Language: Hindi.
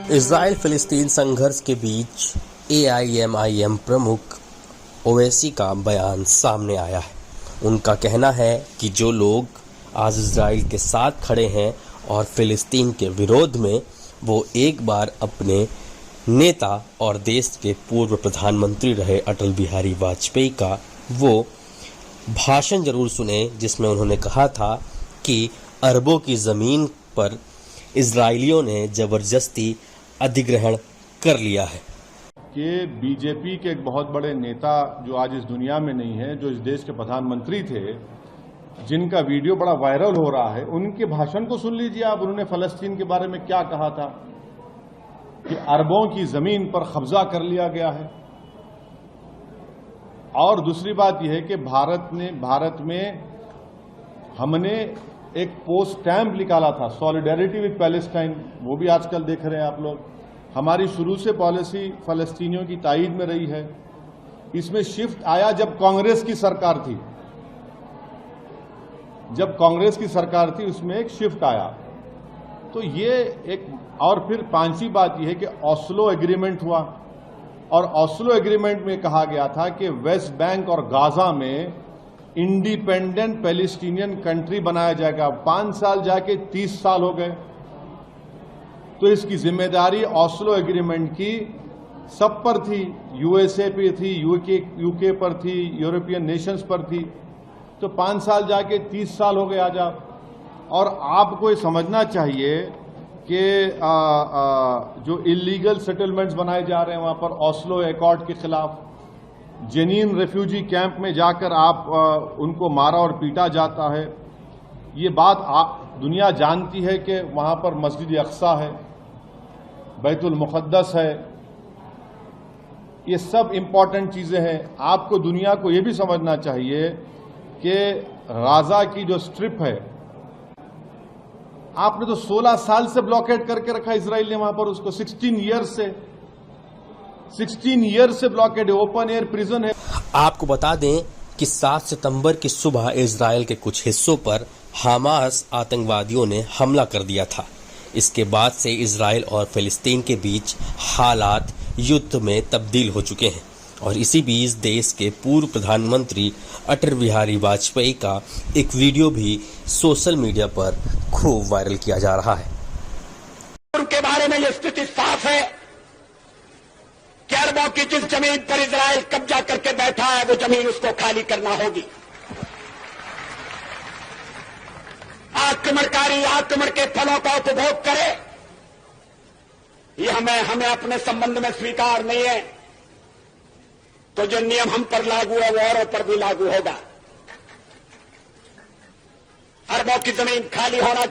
इजराइल फिलिस्तीन संघर्ष के बीच AIMIM प्रमुख ओवैसी का बयान सामने आया है। उनका कहना है कि जो लोग आज इजराइल के साथ खड़े हैं और फिलिस्तीन के विरोध में, वो एक बार अपने नेता और देश के पूर्व प्रधानमंत्री रहे अटल बिहारी वाजपेयी का वो भाषण जरूर सुने, जिसमें उन्होंने कहा था कि अरबों की ज़मीन पर इजरायलियों ने ज़बरदस्ती अधिग्रहण कर लिया है। कि बीजेपी के एक बहुत बड़े नेता जो आज इस दुनिया में नहीं है, जो इस देश के प्रधानमंत्री थे, जिनका वीडियो बड़ा वायरल हो रहा है, उनके भाषण को सुन लीजिए आप। उन्होंने फलस्तीन के बारे में क्या कहा था कि अरबों की जमीन पर कब्जा कर लिया गया है। और दूसरी बात यह है कि भारत में हमने एक पोस्ट स्टैम्प निकाला था, सॉलिडेरिटी विद पैलेस्टाइन, वो भी आजकल देख रहे हैं आप लोग। हमारी शुरू से पॉलिसी फलस्तीनियों की ताईद में रही है। इसमें शिफ्ट आया जब कांग्रेस की सरकार थी, उसमें एक शिफ्ट आया। तो ये एक, और फिर पांचवी बात यह है कि ऑस्लो एग्रीमेंट हुआ, और ऑस्लो एग्रीमेंट में कहा गया था कि वेस्ट बैंक और गाजा में इंडिपेंडेंट पैलेस्टीनियन कंट्री बनाया जाएगा। 5 साल जाके 30 साल हो गए। तो इसकी जिम्मेदारी ऑस्लो एग्रीमेंट की सब पर थी, USA पे थी, यूके पर थी, यूरोपियन नेशंस पर थी। तो 5 साल जाके 30 साल हो गए आज आप। और आपको ये समझना चाहिए कि जो इलीगल सेटलमेंट्स बनाए जा रहे हैं वहां पर ऑस्लो एकॉर्ड के खिलाफ, जेनीन रेफ्यूजी कैंप में जाकर आप उनको मारा और पीटा जाता है। ये बात दुनिया जानती है कि वहां पर मस्जिद अक्सा है, बैतुल मुक़द्दस है। ये सब इंपॉर्टेंट चीजें हैं। आपको दुनिया को ये भी समझना चाहिए कि गाजा की जो स्ट्रिप है, आपने तो 16 साल से ब्लॉकेड करके रखा इजराइल ने वहां पर उसको। 16 ईयर से ब्लॉकेड है, ओपन एयर प्रिजन है। आपको बता दें कि 7 सितंबर की सुबह इजराइल के कुछ हिस्सों पर हमास आतंकवादियों ने हमला कर दिया था। इसके बाद से इजराइल और फिलिस्तीन के बीच हालात युद्ध में तब्दील हो चुके हैं। और इसी बीच देश के पूर्व प्रधानमंत्री अटल बिहारी वाजपेयी का एक वीडियो भी सोशल मीडिया पर खूब वायरल किया जा रहा है। उनके बारे में यह स्थिति साफ है कि अरबों की जिस जमीन पर इजराइल कब्जा करके बैठा है, वो जमीन उसको खाली करना होगी। आक्रमणकारी आक्रमण के फलों का उपभोग करे, यह हमें अपने संबंध में स्वीकार नहीं है। तो जो नियम हम पर लागू है वो औरों पर भी लागू होगा। अरबों की जमीन खाली होना